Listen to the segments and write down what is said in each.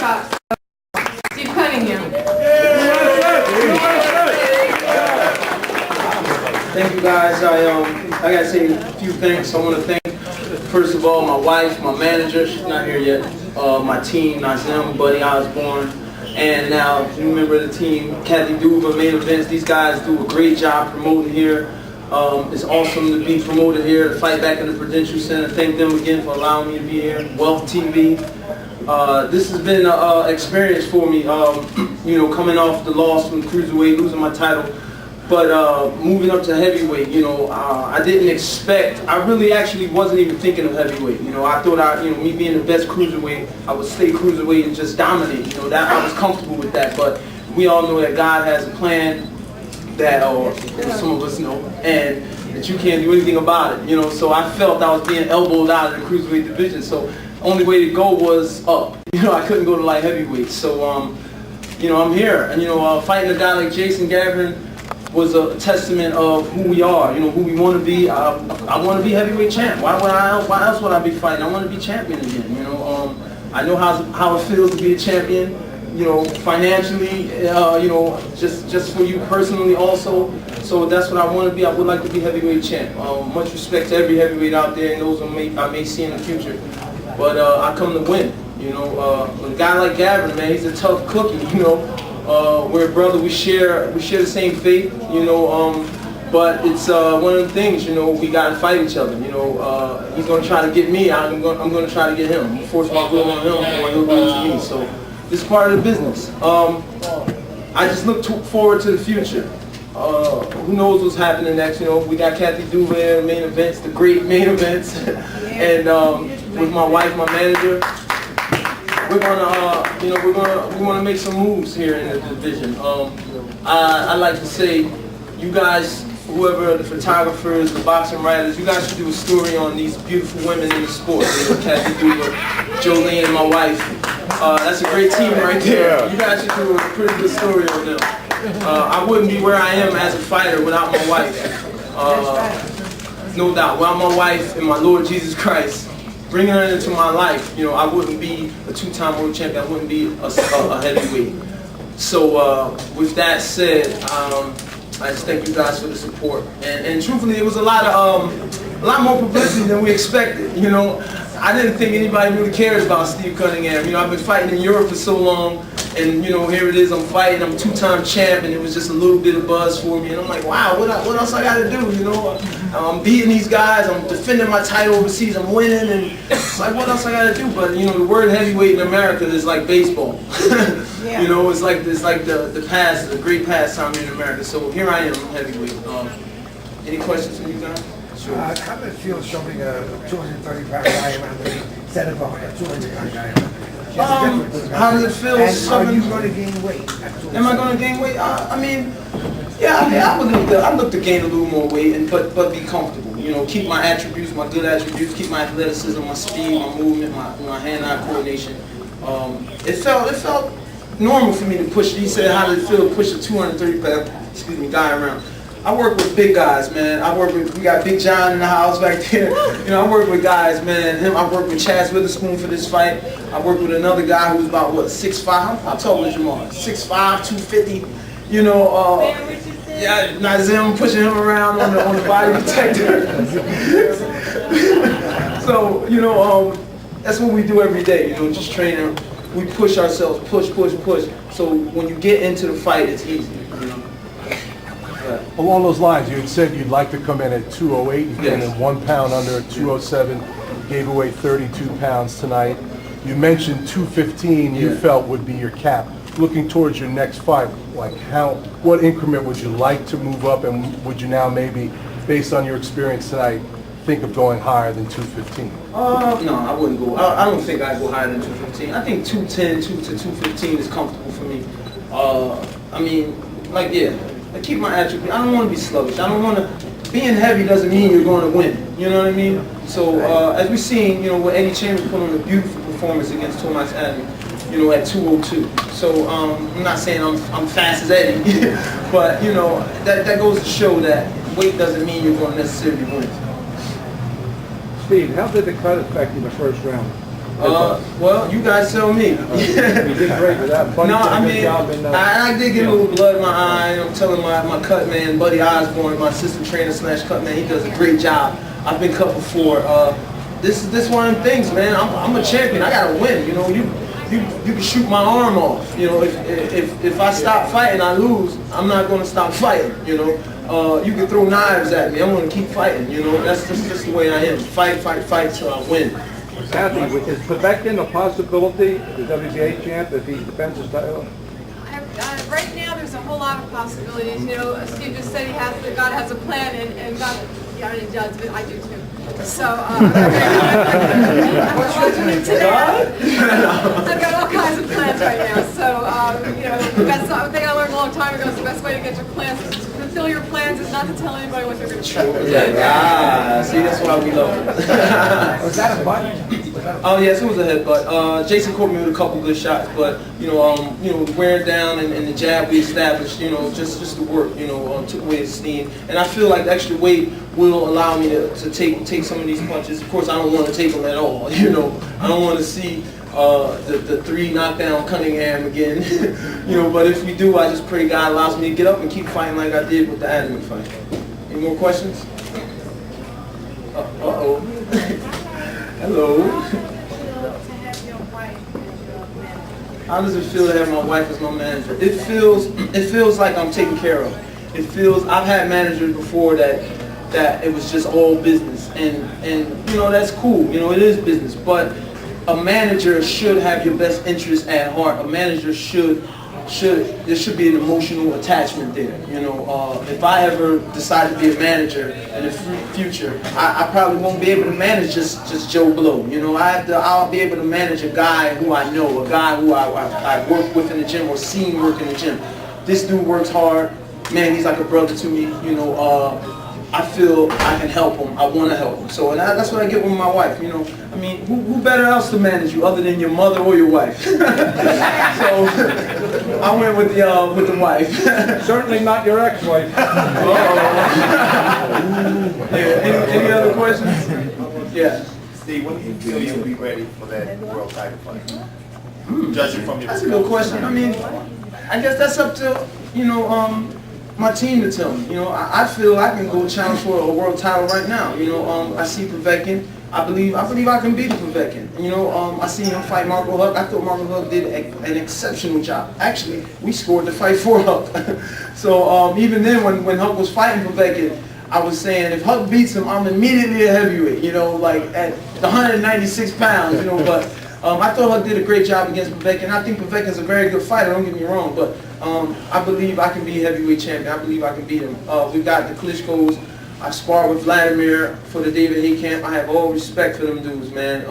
talk. Steve Cunningham. Thank you guys. I gotta say a few things. I want to thank, first of all, my wife, my manager, she's not here yet, my team, Nazim, Buddy Osborne, and now new member of the team, Kathy Duva, Main Events. These guys do a great job promoting here. It's awesome to be promoted here, to fight back in the Prudential Center. Thank them again for allowing me to be here. Wealth TV. This has been an experience for me, you know, coming off the loss from Cruiserweight, losing my title. But moving up to heavyweight, you know, I didn't expect, I really actually wasn't even thinking of heavyweight. You know, I thought, me being the best cruiserweight, I would stay cruiserweight and just dominate. You know, that I was comfortable with that. But we all know that God has a plan that, or some of us know, and that you can't do anything about it. You know, so I felt I was being elbowed out of the cruiserweight division. So the only way to go was up. You know, I couldn't go to light heavyweight. So, you know, I'm here, and you know, fighting a guy like Jason Gavin was a testament of who we are, you know, who we want to be. I want to be heavyweight champ. Why else would I be fighting? I want to be champion again, you know. I know how it feels to be a champion, you know, financially, you know, just for you personally also. So that's what I want to be. I would like to be heavyweight champ. Much respect to every heavyweight out there and those I may see in the future. But I come to win, you know. A guy like Gavin, man, he's a tough cookie, you know. We're a brother. We share the same faith, you know. But it's one of the things, you know. We gotta fight each other, you know. He's gonna try to get me. I'm gonna try to get him. I'm force my will on him, or he'll do it to me. So this is part of the business. I just look forward to the future. Who knows what's happening next? You know, we got Kathy Duva, Main Events, the great Main Events, and with my wife, my manager. We're gonna, you know, we want to make some moves here in the division. I like to say, you guys, whoever the photographers, the boxing writers, you guys should do a story on these beautiful women in the sport. You know, Kathy Duva, Jolene, and my wife. That's a great team right there. You guys should do a pretty good story on them. I wouldn't be where I am as a fighter without my wife. No doubt. Without my wife and my Lord Jesus Christ, bringing her into my life, you know, I wouldn't be a two-time world champion. I wouldn't be a heavyweight. So with that said, I just thank you guys for the support. And truthfully, it was a lot more publicity than we expected. You know, I didn't think anybody really cares about Steve Cunningham. You know, I've been fighting in Europe for so long, and you know, here it is. I'm fighting. I'm two-time champ, and it was just a little bit of buzz for me. And I'm like, wow, what else I got to do? You know, I'm beating these guys. I'm defending my title overseas. I'm winning, and it's like, what else I got to do? But you know, the word heavyweight in America is like baseball. You know, it's like the great pastime in America. So here I am, heavyweight. Any questions from you guys? Sure. How does it feel showing a 230-pound guy around the ring instead of a 200-pound guy around the ring? How does it feel? And are you going to gain weight? Am I going to gain weight? I mean, yeah. I mean, I look to gain a little more weight, but be comfortable. You know, keep my attributes, my good attributes, keep my athleticism, my speed, my movement, my hand-eye coordination. It felt normal for me to push. He said, how did it feel to push a 230-pound guy around? I work with big guys, man. We got Big John in the house back there. You know, I work with guys, man. I worked with Chaz Witherspoon for this fight. I worked with another guy who's about, what, 6'5"? How tall is Jamal? 6'5", 250. You know, yeah, Nazim pushing him around on the body protector. So, you know, that's what we do every day, you know, just training. We push ourselves, push. So when you get into the fight, it's easy, you know. Along those lines, you had said you'd like to come in at 208. You came in 1 pound under at 207. Gave away 32 pounds tonight. You mentioned 215 you felt would be your cap. Looking towards your next fight, like what increment would you like to move up, and would you now maybe, based on your experience tonight, think of going higher than 215? No, I wouldn't go. I don't think I'd go higher than 215. I think 210 to 215 is comfortable for me. I mean, like, yeah. I keep my attributes. I don't want to be sluggish. I don't want to. Being heavy doesn't mean you're going to win. You know what I mean? So as we've seen, you know, with Eddie Chambers put on a beautiful performance against Tomasz Adamek, you know, at 202. So I'm not saying I'm fast as Eddie, but you know, that goes to show that weight doesn't mean you're going to necessarily win. Steve, how did the cut affect you in the first round? Well, you guys tell me. You did great with that. Buddy No, did a I good mean, job in, I did get a little blood in my eye. I'm telling my cut man, Buddy Osborne, my assistant trainer / cut man, he does a great job. I've been cut before. This is one of the things, man. I'm a champion. I gotta win. You know, you can shoot my arm off. You know, if I stop fighting, I lose. I'm not gonna stop fighting. You know, you can throw knives at me. I'm gonna keep fighting. You know, that's just the way I am. Fight till I win. Kathy, is Povetkin a possibility, the WBA champ, if he defends his title? Right now, there's a whole lot of possibilities. You know, Steve just said God has a plan, and God, yeah, I didn't judge, but I do too. So, I'm watching it today. I've got all kinds of plans right now. So, you know, that's something I learned a long time ago. It's the best way to get your plans, to fulfill your plans, is not to tell anybody what they're going to do. See, that's why we love it. Was that a button? Oh yes, it was a headbutt. Jason caught me with a couple good shots, but you know, the wearing down and the jab we established, you know, just the work, you know, took away his steam. And I feel like the extra weight will allow me to take some of these punches. Of course, I don't want to take them at all. You know, I don't want to see the 3 knockdown Cunningham again. You know, but if we do, I just pray God allows me to get up and keep fighting like I did with the Adamek fight. Any more questions? Uh-oh. Hello. How does it feel to have my wife as my manager? It feels like I'm taken care of. It feels, I've had managers before that it was just all business, and you know, that's cool. You know, it is business, but a manager should have your best interest at heart. A manager there should be an emotional attachment there. You know, if I ever decide to be a manager in the future, I probably won't be able to manage just Joe Blow. You know, I'll be able to manage a guy who I know, a guy who I work with in the gym or seen work in the gym. This dude works hard. Man, he's like a brother to me. You know, I feel I can help him. I want to help him. So, and that's what I get with my wife. You know, I mean, who better else to manage you other than your mother or your wife? So, I went with the wife. Certainly not your ex-wife. Yeah. Any other questions? Yeah. Steve, when do you feel you'll be ready for that world title fight? Judging from your That's a good question. I mean, I guess that's up to, you know, my team to tell me. You know, I feel I can go challenge for a world title right now. You know, I see Povetkin. I believe I can beat Povetkin. You know, I see him fight Marco Huck. I thought Marco Huck did an exceptional job. Actually, we scored the fight for Huck. So even then, when Huck was fighting Povetkin, I was saying if Huck beats him, I'm immediately a heavyweight. You know, like at 196 pounds. You know, but I thought Huck did a great job against Povetkin. I think Povetkin's a very good fighter. Don't get me wrong, but I believe I can be a heavyweight champion. I believe I can beat him. We've got the Klitschko's. I sparred with Vladimir for the David Hay camp. I have all respect for them dudes, man.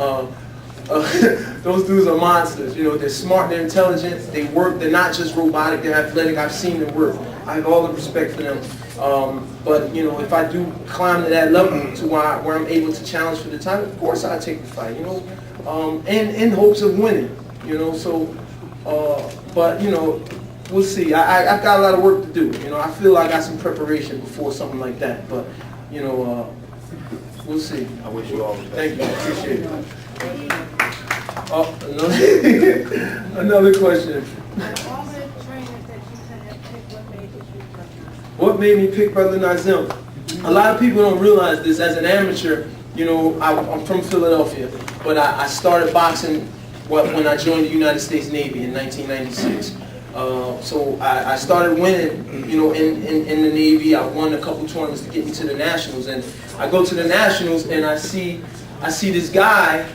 Those dudes are monsters. You know, they're smart, they're intelligent, they work. They're not just robotic, they're athletic. I've seen them work. I have all the respect for them. But you know, if I do climb to that level to where I'm able to challenge for the title, of course I take the fight. You know, and in hopes of winning. You know, so. But you know. We'll see. I've got a lot of work to do. You know, I feel I got some preparation before something like that. But, you know, we'll see. I wish you all the best. Thank you. Appreciate it. Oh, another question. What made me pick Brother Nazim? A lot of people don't realize this. As an amateur, you know, I'm from Philadelphia, but I started boxing when I joined the United States Navy in 1996. So I started winning, you know, in the Navy. I won a couple tournaments to get me to the Nationals, and I go to the Nationals and I see this guy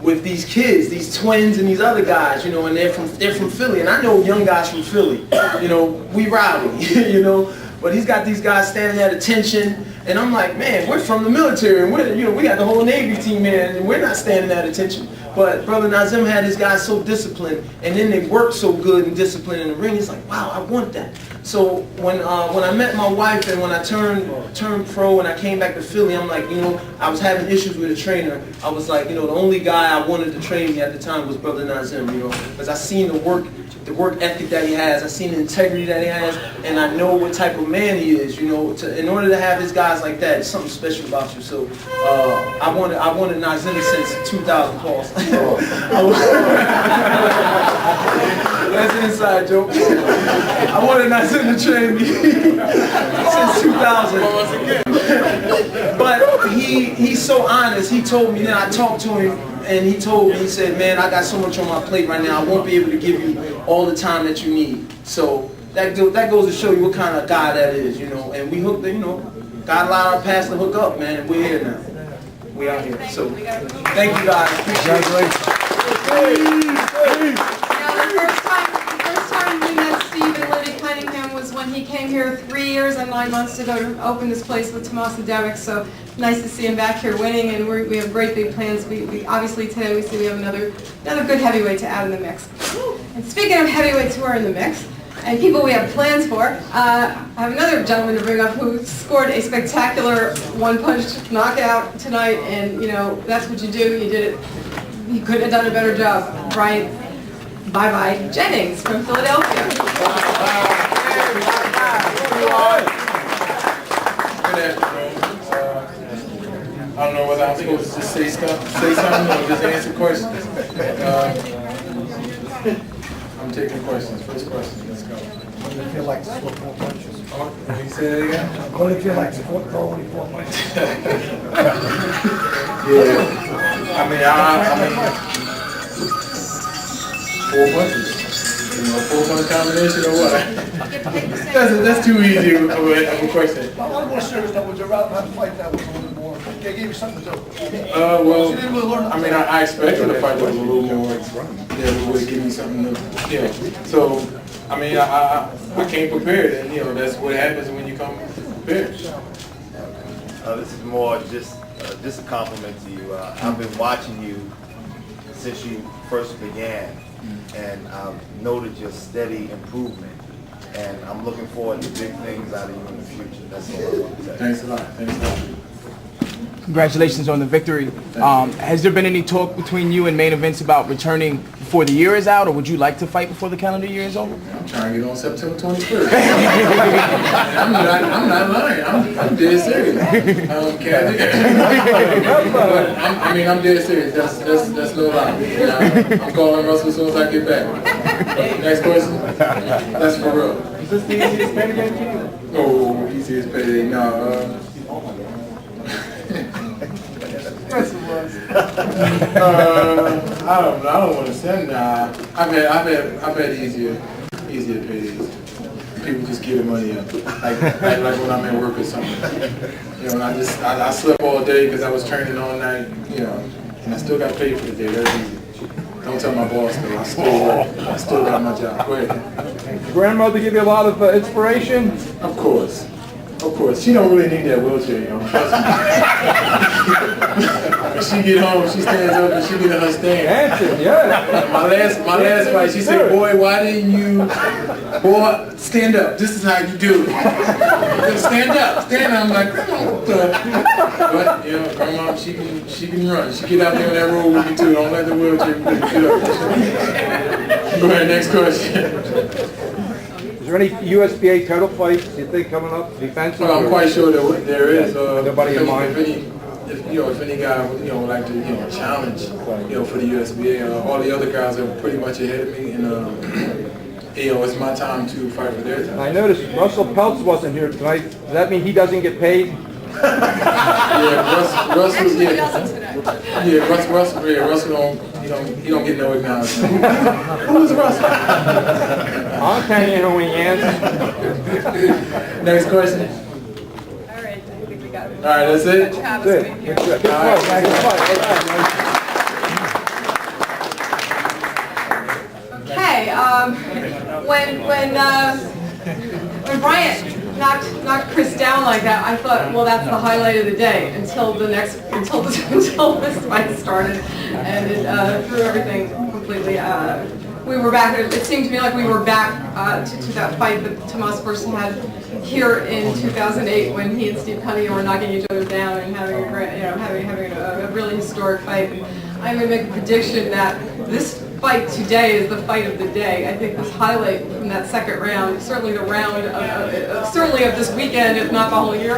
with these kids, these twins and these other guys, you know, and they're from Philly, and I know young guys from Philly, you know, we rowdy, you know, but he's got these guys standing at attention, and I'm like, man, we're from the military, and we got the whole Navy team here, and we're not standing at attention. But Brother Nazim had his guys so disciplined, and then they worked so good and disciplined in the ring. It's like, wow, I want that. So when I met my wife and when I turned pro and I came back to Philly, I'm like, I was having issues with a trainer. I was like, the only guy I wanted to train me at the time was Brother Nazim, because I seen the work ethic that he has, I seen the integrity that he has, and I know what type of man he is. In order to have his guys like that, it's something special about you. So I wanted Nazim since 2000, Paul. That's an inside joke. I wanted Nazim to train me since 2000. But he's so honest. He told me, I talked to him, and he told me, he said, man, I got so much on my plate right now, I won't be able to give you all the time that you need. So that goes to show you what kind of guy that is, and we hooked, God allowed our paths to hook up, man, and we're here now. We out here. So thank you guys. Congratulations. The first time we met Steve and Liddy Cunningham was when he came here 3 years and 9 months ago to open this place with Tomasz Adamek. So nice to see him back here winning, and we have great big plans. We obviously today we see we have another good heavyweight to add in the mix. And speaking of heavyweights who are in the mix, and people we have plans for, I have another gentleman to bring up who scored a spectacular one-punch knockout tonight, and that's what you do. You did it. You couldn't have done a better job. Bryant Bye-Bye Jennings from Philadelphia. Good afternoon. I don't know whether I'm supposed to just say something, or just answer questions. I'm taking questions. First question, let's go. What do you feel like to score 4 punches? Can you say that again? What do you feel like to throw only 4 punches? Yeah. I mean, 4 punches. 4-punch combination or what? That's too easy of a question. A lot more serious though, would you rather have a fight that was a little bit more, they gave you something to do? Well, I mean, I expected the fight was a little more, would give me something to, So, I mean, I came prepared, and that's what happens when you come prepared. This is more just a compliment to you. I've been watching you since you first began, and I've noted your steady improvement. And I'm looking forward to big things out of you in the future. That's all I want to say. Thanks a lot. Congratulations on the victory. Has there been any talk between you and Main Events about returning before the year is out, or would you like to fight before the calendar year is over? I'm trying to get on September 21st. I'm not lying. I'm dead serious. I'm dead serious. That's no lie. I'm calling Russell as soon as I get back. Next question. That's for real. Is this the easiest payday for you? Oh, easiest payday. No. I don't want to say nah. I've had easier paydays. People just give the money up, like when I'm at work or something. And I slept all day because I was training all night. And I still got paid for the day. That's easy. Don't tell my boss though. I still got my job. Go ahead. Grandmother give you a lot of inspiration? Of course. She don't really need that wheelchair, Trust me. When she get home, she stands up and she get in her stand. Answer, yeah. My last fight, she said, "Boy, why didn't you? Boy, stand up. This is how you do it. Stand up. I'm like, Grandma, what the?" But Grandma, she can run. She get out there on that road with me too. Don't let the wheelchair get up. Go ahead, next question. Is there any USBA title fights you think coming up? Defensive? Well, I'm quite sure that there is. Nobody in mind? If any guy would like to challenge for the USBA, all the other guys are pretty much ahead of me, and it's my time to fight for their time. I noticed Russell Peltz wasn't here tonight. Does that mean he doesn't get paid? Actually, he doesn't today. Russell don't get no acknowledgement. Who's Russell? I'll tell you who he is. Next question. All right, I think we got it. All right, that's it. Travis Good. being here. Good fight. Good fight. Okay, when Bryant knocked Chris down like that, I thought, well, that's the highlight of the day until this fight started, and it threw everything completely we were back. It seemed to me like we were back to that fight that Tomasz first had here in 2008 when he and Steve Cunningham were knocking each other down and having a great, having a really historic fight. And I'm going to make a prediction that this fight today is the fight of the day. I think this highlight from that second round, certainly the round certainly of this weekend, if not the whole year,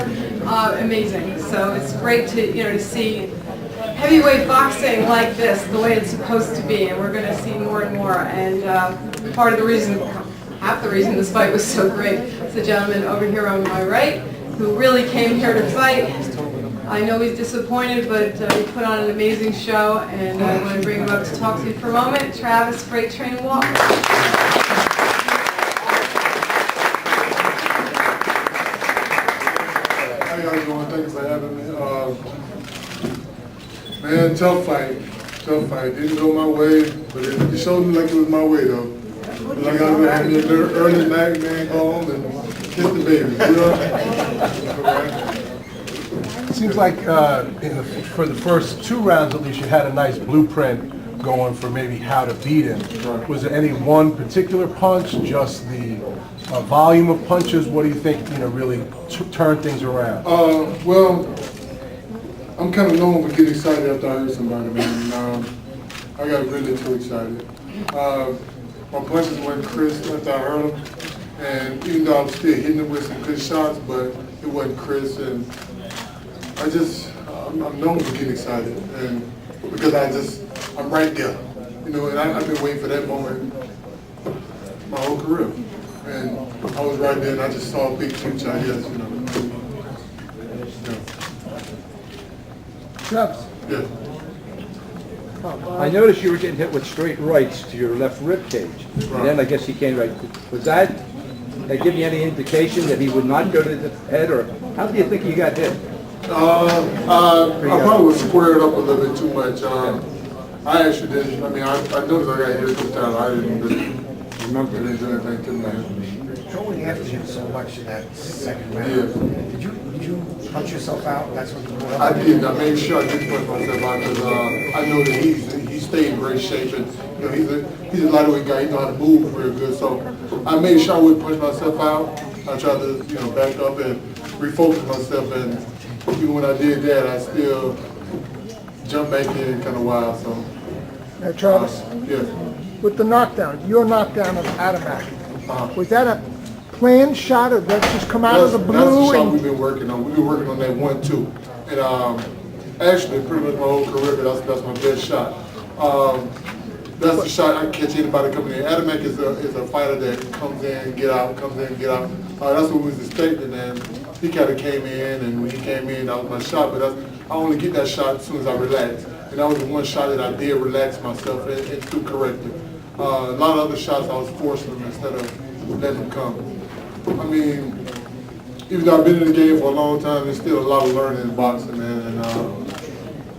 amazing. So it's great to to see heavyweight boxing like this, the way it's supposed to be, and we're going to see more and more. And part of the reason, half the reason this fight was so great is the gentleman over here on my right, who really came here to fight. I know he's disappointed, but he put on an amazing show, and I want to bring him up to talk to you for a moment. Travis, Freight Train Walker. How y'all doing? Thank you for having me. Man, tough fight. Didn't go my way, but it showed me like it was my way though. Like I was having a little early night, man, go home and kiss the baby. You know? It seems like for the first 2 rounds at least, you had a nice blueprint going for maybe how to beat him. Was there any one particular punch, just the volume of punches? What do you think really turned things around? Well, I'm kind of known for getting excited after I hurt somebody, man. And, I got really too excited. My punches went crisp after I hurt him, and even though I was still hitting him with some good shots, but it wasn't crisp. And I'm known for getting excited, and because I'm right there, and I've been waiting for that moment my whole career, and I was right there, and I just saw a big future, I guess, Travis. Yeah. I noticed you were getting hit with straight rights to your left rib cage. And then I guess he came right. Was that give you any indication that he would not go to the head, or how do you think he got hit? I probably was squared up a little bit too much. I actually didn't. I mean, I noticed I got hit a couple times. I didn't really remember it didn't do anything to me. Throwing after him so much in that second round. Yeah. Did you punch yourself out? That's what you were up I did. I made sure I did punch myself out because I know that he stayed in great shape, and he's a lightweight guy. He know how to move real good. So I made sure I wouldn't punch myself out. I tried to back up and refocus myself, and even when I did that, I still jumped back in kind of wild. So. Now, Travis, Yeah. with the knockdown, your knockdown of Adamek, was that a planned shot, or that just come out of the blue? That's the shot we've been working on. We've been working on that 1-2, and actually, pretty much my whole career, that's my best shot. That's the shot I can catch anybody coming in. Adamek is a fighter that comes in, get out, comes in, get out. That's what we was expecting, and he kind of came in, and when he came in, that was my shot. But I only get that shot as soon as I relax, and that was the one shot that I did relax myself and do correctly. A lot of other shots I was forcing them instead of letting them come. I mean, even though I've been in the game for a long time, there's still a lot of learning in boxing, man. And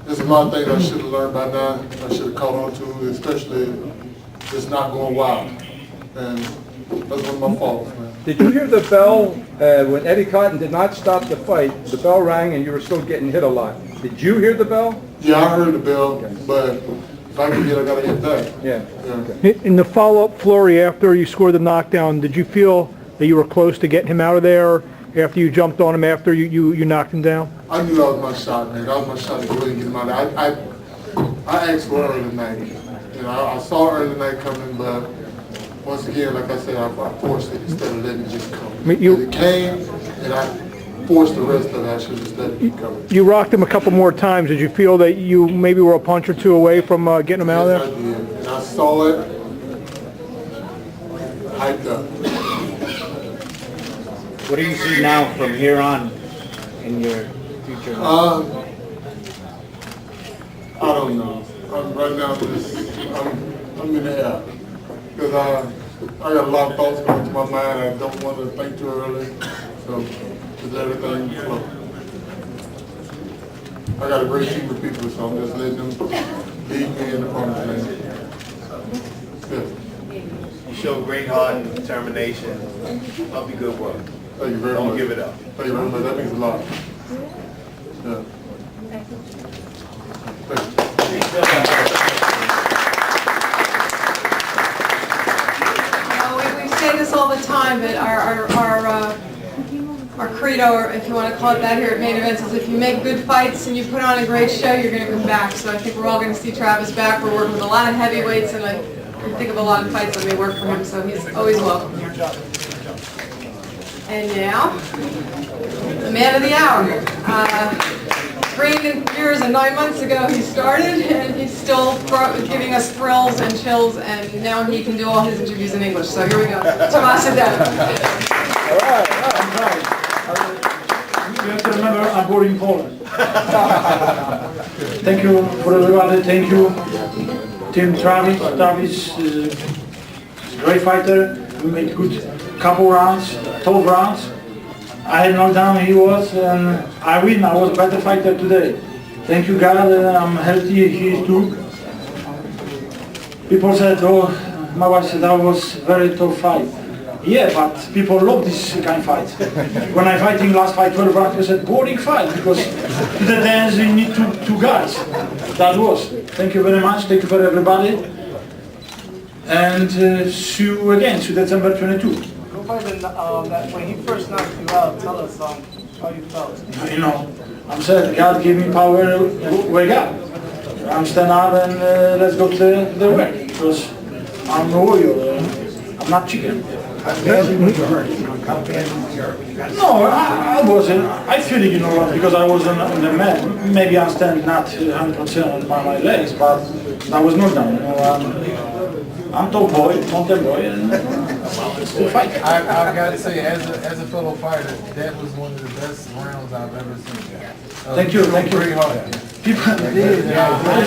there's a lot of things I should have learned by now. I should have caught on to, especially just not going wild. And that's one of my faults, man. Did you hear the bell when Eddie Cotton did not stop the fight? The bell rang and you were still getting hit a lot. Did you hear the bell? Yeah, I heard the bell, but if I can get, I gotta get back. Yeah. In the follow-up flurry after you scored the knockdown, did you feel that you were close to getting him out of there after you jumped on him after you knocked him down? I knew that was my shot, man. That was my shot to go ahead and get him out of there. I asked for early night. I saw early night coming, but once again, like I said, I forced it instead of letting it just come. It came, and I forced the rest of it. I should just let it come. You rocked him a couple more times. Did you feel that you maybe were a punch or two away from getting him out of there? Yes, I did. And I saw it, hyped up. What do you see now from here on in your future? I don't know. Right now, I'm in the air. Because I got a lot of thoughts going to my mind. I don't want to think too early. So just let everything flow. I got a great team of people, so I'm just letting them lead me in the promised land. Yeah. You show great heart and determination. Love your good work. Thank you very much. Don't give it up. Thank you very much. That means a lot. Yeah. Thank you. credo, or if you want to call it that here at Main Events, is if you make good fights and you put on a great show, you're going to come back. So I think we're all going to see Travis back. We're working with a lot of heavyweights, and I think of a lot of fights that may work for him, so he's always welcome here. And now, the man of the hour. 3 years and 9 months ago he started, and he's still giving us thrills and chills, and now he can do all his interviews in English. So here we go. Tomasz Adamek. You have to remember, I'm born in Poland. Thank you for everybody. Thank you, Team Travis. Travis is a great fighter. We made good couple rounds, 12 rounds. I had knocked down, he was, and I win. I was a better fighter today. Thank you, God. I'm healthy. He is too. People said, oh, my wife said that was a very tough fight. Yeah, but people love this kind of fight. When I fighting last fight, 12 rounds, they said, boring fight, because to the dance you need two guys. That was. Thank you very much. Thank you for everybody. And see you again, see December 22. When he first knocked you out, tell us how you felt. You know, I'm saying God gave me power, wake up. I'm stand up and let's go to the work, because I'm a warrior, I'm not chicken. No, I wasn't. I feel it, you know, because I was on the man. Maybe I stand not 100% on my legs, but I was not down. You know, I'm top boy, mountain boy, and still fight. I've got to say, as a fellow fighter, that was one of the best rounds I've ever seen. Thank you, thank you. Very hard. People,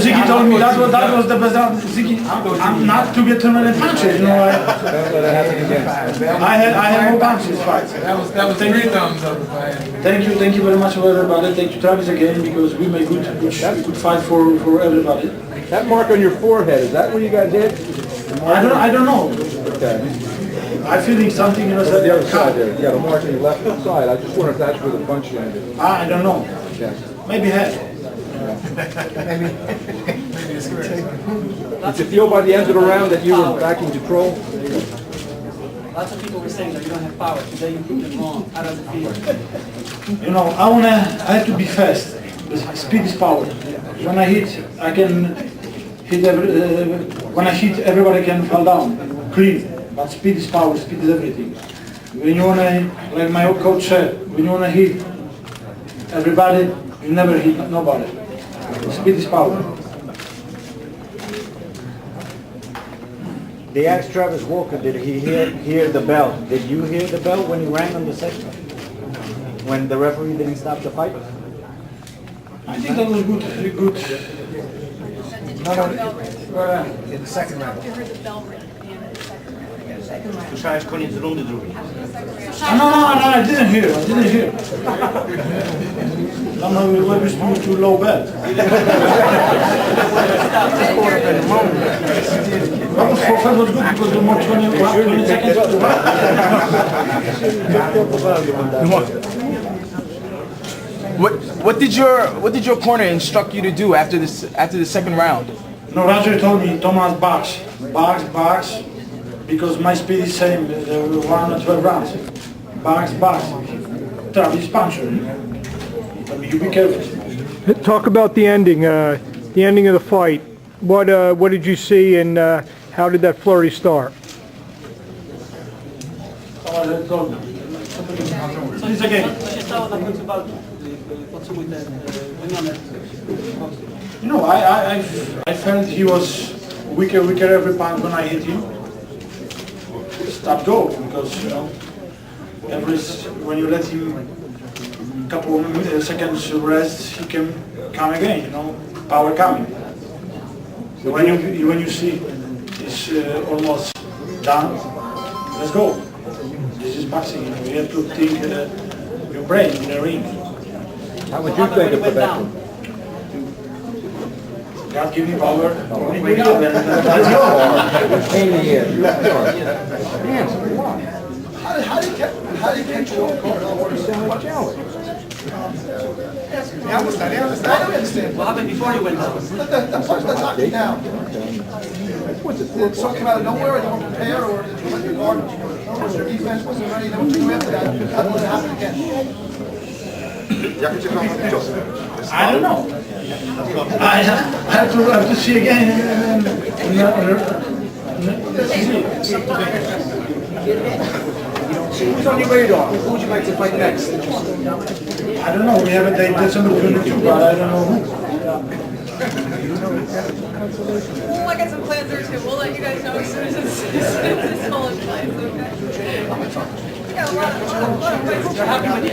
Ziggy told me that was the best round. Ziggy, I'm not to get too many punches, you know. I had more punches fight. That was 3 thumbs up. Thank you very much for everybody. Thank you, Travis, again, because we made good fight for everybody. That mark on your forehead, is that where you got hit? I don't know. Okay. I feeling something, you know, The other side there, you got a mark on your left side. I just wonder if that's where the punch landed. I don't know. Okay. Maybe head. Maybe it's correct. Did you feel by the end of the round that you were back in control? Lots of people were saying that you don't have power. Today you proved it wrong. How does it feel? You know, I have to be fast. Speed is power. When I hit, I can hit when I hit, everybody can fall down, clean. But speed is power, speed is everything. When you wanna, like my old coach said, when you wanna hit everybody, you never hit nobody. Speed is power. They asked Travis Walker, did he hear the bell? Did you hear the bell when he rang on the second? When the referee didn't stop the fight? I think that was good. In the second round. Słyszałeś koniec rundy drugiej. No, I didn't hear. No, we were too low bet. That was good because the more 20 seconds What did your corner instruct you to do after the second round? No, Roger told me, Tomasz, box, because my speed is same, the 1 or 12 rounds. Box. Travis puncher. You be careful. Talk about the ending of the fight. What did you see, and how did that flurry start? Tomasz told me. So it's again. You know, I felt he was weaker every punch when I hit him. Stop go, because you know, when you let him a couple of seconds rest, he can come again. You know, power coming. So when you see it's almost done, let's go. This is boxing. You know, you have to think your brain in the ring. How would you think of prevention? God give me power. Let's go. How do you catch your corner? You sound like Alex. I understand. I understand. What happened before you went down? The punch that knocked you down. Did it come out of nowhere, or you weren't prepared, or did you let your guard? Was your defense wasn't ready? Then what you do after that? That wouldn't happen again. I don't know. I have to see again Who's on your radar? Who would you like to fight next? I don't know. We have a date that's on the 22, but I don't know who. Well, I got some plans there too. We'll let you guys know as soon as it's all in place, okay? We got a lot of fights.